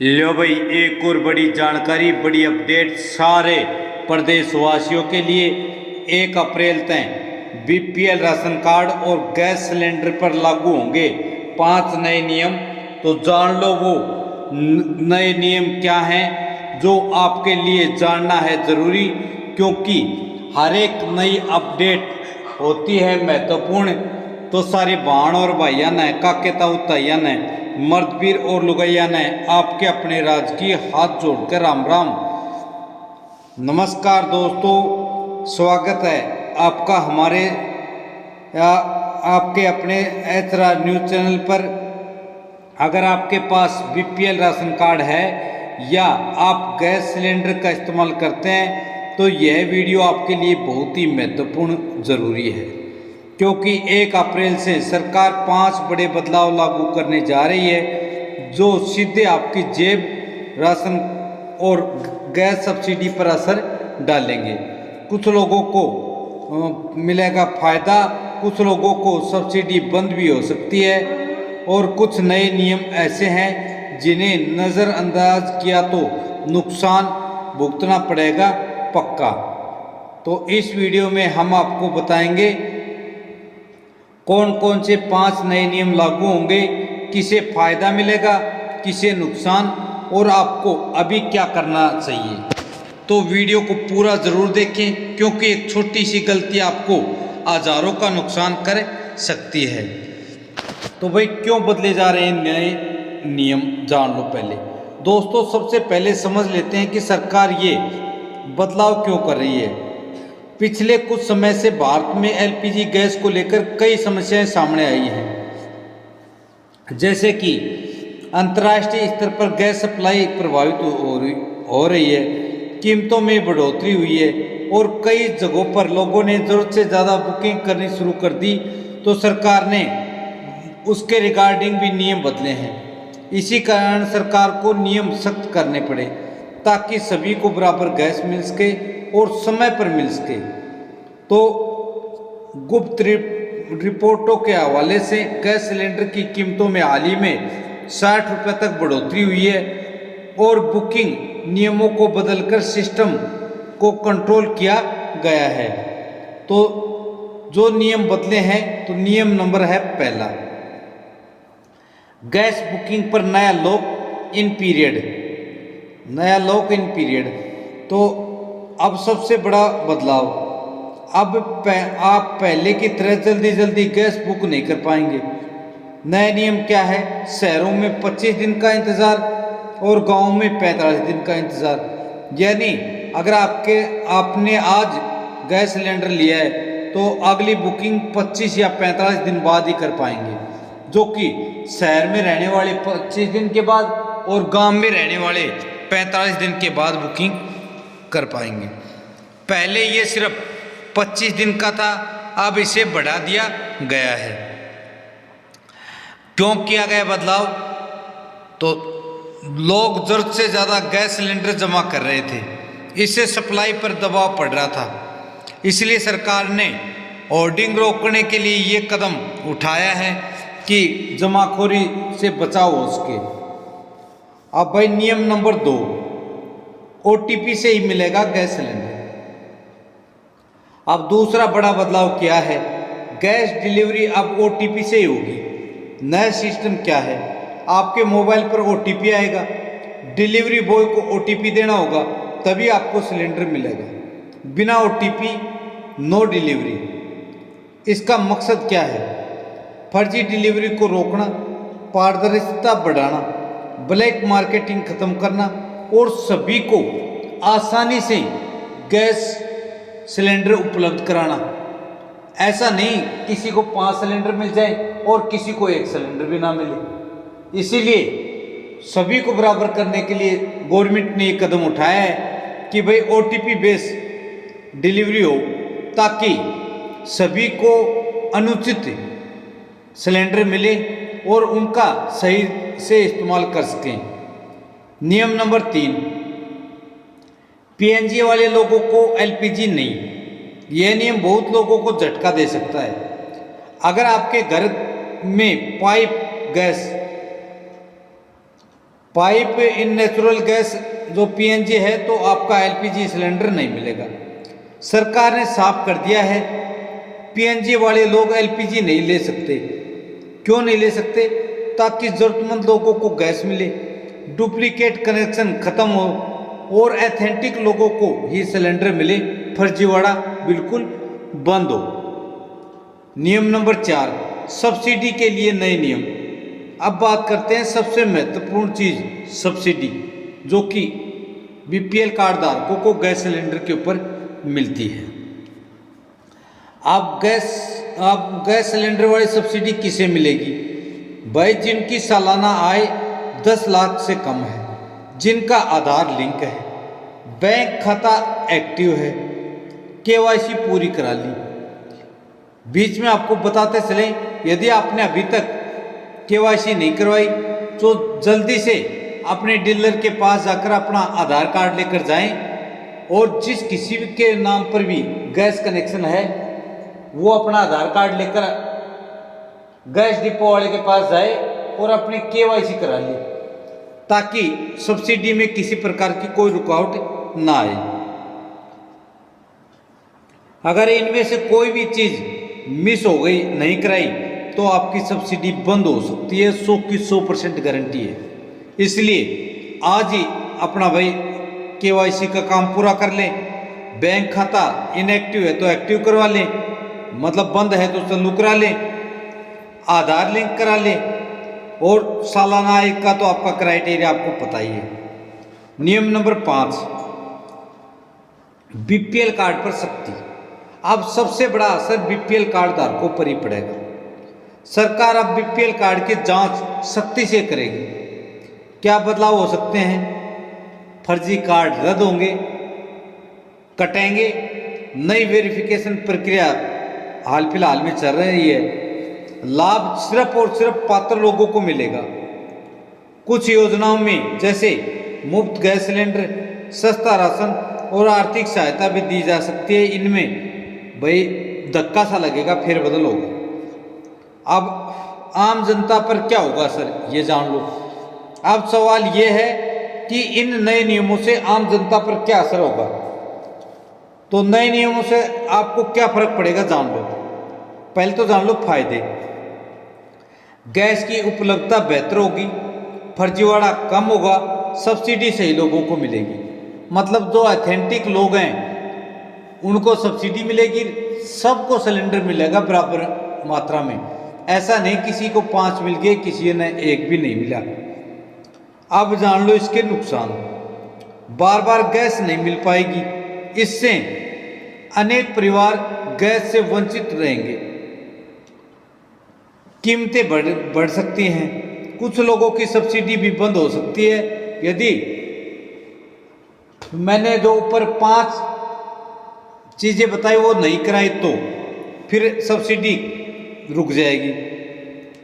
लो भाई, एक और बड़ी जानकारी, बड़ी अपडेट सारे प्रदेशवासियों के लिए। 1 अप्रैल तक बीपीएल राशन कार्ड और गैस सिलेंडर पर लागू होंगे 5 नए नियम। तो जान लो वो नए नियम क्या हैं जो आपके लिए जानना है ज़रूरी, क्योंकि हर एक नई अपडेट होती है महत्वपूर्ण। तो सारे बहन और भाइया ने, काके ताऊ ताइया ने, मर्दवीर और लुगैया ने आपके अपने राजकीय हाथ जोड़कर राम राम। नमस्कार दोस्तों, स्वागत है आपका हमारे आपके अपने ऐतरा न्यूज़ चैनल पर। अगर आपके पास बीपीएल राशन कार्ड है या आप गैस सिलेंडर का इस्तेमाल करते हैं तो यह वीडियो आपके लिए बहुत ही महत्वपूर्ण ज़रूरी है, क्योंकि 1 अप्रैल से सरकार 5 बड़े बदलाव लागू करने जा रही है जो सीधे आपकी जेब, राशन और गैस सब्सिडी पर असर डालेंगे। कुछ लोगों को मिलेगा फ़ायदा, कुछ लोगों को सब्सिडी बंद भी हो सकती है, और कुछ नए नियम ऐसे हैं जिन्हें नज़रअंदाज किया तो नुकसान भुगतना पड़ेगा पक्का। तो इस वीडियो में हम आपको बताएंगे कौन कौन से 5 नए नियम लागू होंगे, किसे फ़ायदा मिलेगा, किसे नुकसान, और आपको अभी क्या करना चाहिए। तो वीडियो को पूरा ज़रूर देखें, क्योंकि एक छोटी सी गलती आपको हज़ारों का नुकसान कर सकती है। तो भाई, क्यों बदले जा रहे हैं नए नियम, जान लो पहले। दोस्तों, सबसे पहले समझ लेते हैं कि सरकार ये बदलाव क्यों कर रही है। पिछले कुछ समय से भारत में एलपीजी गैस को लेकर कई समस्याएं सामने आई हैं, जैसे कि अंतर्राष्ट्रीय स्तर पर गैस सप्लाई प्रभावित हो रही है, कीमतों में बढ़ोतरी हुई है, और कई जगहों पर लोगों ने ज़रूरत से ज़्यादा बुकिंग करनी शुरू कर दी। तो सरकार ने उसके रिगार्डिंग भी नियम बदले हैं। इसी कारण सरकार को नियम सख्त करने पड़े ताकि सभी को बराबर गैस मिल सके और समय पर मिल सके। तो गुप्त रिपोर्टों के हवाले से गैस सिलेंडर की कीमतों में हाल ही में 60 रुपये तक बढ़ोतरी हुई है, और बुकिंग नियमों को बदलकर सिस्टम को कंट्रोल किया गया है। तो जो नियम बदले हैं, तो नियम नंबर है पहला, गैस बुकिंग पर नया लॉक इन पीरियड। नया लॉक इन पीरियड। तो अब सबसे बड़ा बदलाव, अब आप पहले की तरह जल्दी जल्दी गैस बुक नहीं कर पाएंगे। नया नियम क्या है, शहरों में 25 दिन का इंतज़ार और गांवों में 45 दिन का इंतज़ार। यानी अगर आपने आज गैस सिलेंडर लिया है तो अगली बुकिंग 25 या 45 दिन बाद ही कर पाएंगे, जो कि शहर में रहने वाले 25 दिन के बाद और गांव में रहने वाले 45 दिन के बाद बुकिंग कर पाएंगे। पहले ये सिर्फ 25 दिन का था, अब इसे बढ़ा दिया गया है। क्यों किया गया बदलाव? तो लोग ज़रूरत से ज़्यादा गैस सिलेंडर जमा कर रहे थे, इससे सप्लाई पर दबाव पड़ रहा था। इसलिए सरकार ने होर्डिंग रोकने के लिए ये कदम उठाया है कि जमाखोरी से बचाव हो सके। अब भाई, नियम नंबर 2, ओटीपी से ही मिलेगा गैस सिलेंडर। अब दूसरा बड़ा बदलाव क्या है, गैस डिलीवरी अब ओटीपी से ही होगी। नया सिस्टम क्या है, आपके मोबाइल पर ओटीपी आएगा, डिलीवरी बॉय को ओटीपी देना होगा, तभी आपको सिलेंडर मिलेगा। बिना ओटीपी नो डिलीवरी। इसका मकसद क्या है, फर्जी डिलीवरी को रोकना, पारदर्शिता बढ़ाना, ब्लैक मार्केटिंग खत्म करना, और सभी को आसानी से गैस सिलेंडर उपलब्ध कराना। ऐसा नहीं किसी को 5 सिलेंडर मिल जाए और किसी को 1 सिलेंडर भी ना मिले। इसीलिए सभी को बराबर करने के लिए गवर्नमेंट ने ये कदम उठाया है कि भाई ओटीपी बेस डिलीवरी हो, ताकि सभी को अनुचित सिलेंडर मिले और उनका सही से इस्तेमाल कर सकें। नियम नंबर 3, पीएनजी वाले लोगों को एलपीजी नहीं। यह नियम बहुत लोगों को झटका दे सकता है। अगर आपके घर में pipe gas pipe in natural gas जो पीएनजी है तो आपका एलपीजी सिलेंडर नहीं मिलेगा। सरकार ने साफ कर दिया है पीएनजी वाले लोग एलपीजी नहीं ले सकते। क्यों नहीं ले सकते? ताकि ज़रूरतमंद लोगों को गैस मिले, डुप्लीकेट कनेक्शन खत्म हो और एथेंटिक लोगों को ही सिलेंडर मिले, फर्जीवाड़ा बिल्कुल बंद हो। नियम नंबर 4, सब्सिडी के लिए नए नियम। अब बात करते हैं सबसे महत्वपूर्ण चीज, सब्सिडी, जो कि बीपीएल कार्ड धारकों को गैस सिलेंडर के ऊपर मिलती है। अब गैस सिलेंडर वाली सब्सिडी किसे मिलेगी? भाई जिनकी सालाना आय 10 लाख से कम है, जिनका आधार लिंक है, बैंक खाता एक्टिव है, केवाईसी पूरी करा ली। बीच में आपको बताते चलें, यदि आपने अभी तक केवाईसी नहीं करवाई तो जल्दी से अपने डीलर के पास जाकर अपना आधार कार्ड लेकर जाएं और जिस किसी के नाम पर भी गैस कनेक्शन है वो अपना आधार कार्ड लेकर गैस डिपो वाले के पास जाए और अपनी केवाईसी करा ले, ताकि सब्सिडी में किसी प्रकार की कोई रुकावट ना आए। अगर इनमें से कोई भी चीज मिस हो गई, नहीं कराई, तो आपकी सब्सिडी बंद हो सकती है। 100 की 100% गारंटी है। इसलिए आज ही अपना भाई केवाईसी का काम पूरा कर लें। बैंक खाता इनएक्टिव है तो एक्टिव करवा लें, मतलब बंद है तो चालू करा लें, आधार लिंक करा लें, और सालाना आय का तो आपका क्राइटेरिया आपको पता ही है। नियम नंबर 5, बीपीएल कार्ड पर सख्ती। अब सबसे बड़ा असर बीपीएल कार्ड धारकों पर ही पड़ेगा। सरकार अब बीपीएल कार्ड की जांच सख्ती से करेगी। क्या बदलाव हो सकते हैं? फर्जी कार्ड रद्द होंगे, कटेंगे, नई वेरिफिकेशन प्रक्रिया हाल फिलहाल में चल रही है। लाभ सिर्फ और सिर्फ पात्र लोगों को मिलेगा। कुछ योजनाओं में जैसे मुफ्त गैस सिलेंडर, सस्ता राशन और आर्थिक सहायता भी दी जा सकती है। इनमें भाई धक्का सा लगेगा, फेरबदल होगा। अब आम जनता पर क्या होगा सर, ये जान लो। अब सवाल ये है कि इन नए नियमों से आम जनता पर क्या असर होगा। तो नए नियमों से आपको क्या फर्क पड़ेगा, जान लो। पहले तो जान लो फायदे। गैस की उपलब्धता बेहतर होगी, फर्जीवाड़ा कम होगा, सब्सिडी सही लोगों को मिलेगी। मतलब जो ऑथेंटिक लोग हैं उनको सब्सिडी मिलेगी, सबको सिलेंडर मिलेगा बराबर मात्रा में। ऐसा नहीं किसी को 5 मिल गए, किसी ने 1 भी नहीं मिला। अब जान लो इसके नुकसान। बार बार गैस नहीं मिल पाएगी, इससे अनेक परिवार गैस से वंचित रहेंगे। कीमतें बढ़ सकती हैं, कुछ लोगों की सब्सिडी भी बंद हो सकती है। यदि मैंने जो ऊपर 5 चीजें बताई वो नहीं कराई तो फिर सब्सिडी रुक जाएगी।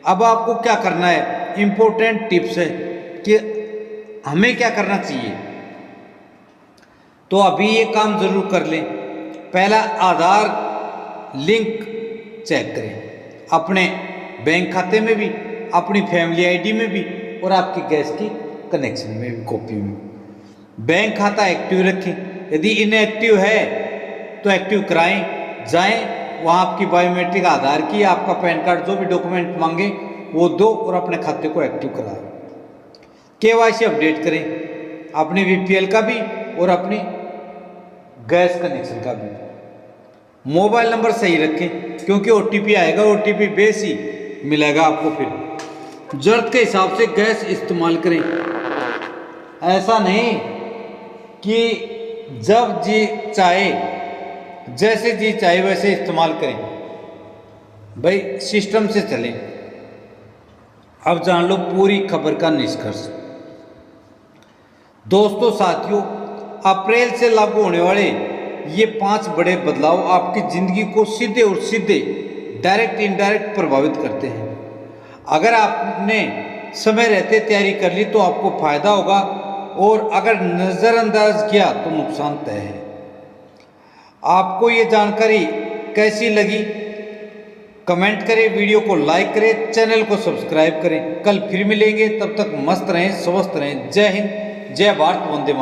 अब आपको क्या करना है, इंपॉर्टेंट टिप्स है कि हमें क्या करना चाहिए। तो अभी ये काम जरूर कर लें। पहला, आधार लिंक चेक करें, अपने बैंक खाते में भी, अपनी फैमिली आईडी में भी, और आपकी गैस की कनेक्शन में भी, कॉपी में। बैंक खाता एक्टिव रखें, यदि इनएक्टिव है तो एक्टिव कराएं, जाएं वहाँ आपकी बायोमेट्रिक आधार की, आपका पैन कार्ड, जो भी डॉक्यूमेंट मांगे वो दो और अपने खाते को एक्टिव कराएं। केवाईसी अपडेट करें, अपने बीपीएल का भी और अपनी गैस कनेक्शन का भी। मोबाइल नंबर सही रखें, क्योंकि ओटीपी आएगा, ओटीपी बेस ही मिलेगा आपको। फिर जरूरत के हिसाब से गैस इस्तेमाल करें। ऐसा नहीं कि जब जी चाहे, जैसे जी चाहे वैसे इस्तेमाल करें। भाई सिस्टम से चलें। अब जान लो पूरी खबर का निष्कर्ष। दोस्तों साथियों, अप्रैल से लागू होने वाले ये 5 बड़े बदलाव आपकी जिंदगी को सीधे और सीधे, डायरेक्ट इनडायरेक्ट प्रभावित करते हैं। अगर आपने समय रहते तैयारी कर ली तो आपको फायदा होगा, और अगर नज़रअंदाज किया तो नुकसान तय है। आपको ये जानकारी कैसी लगी कमेंट करें, वीडियो को लाइक करें, चैनल को सब्सक्राइब करें। कल फिर मिलेंगे, तब तक मस्त रहें, स्वस्थ रहें। जय हिंद, जय भारत, वंदे मातरम।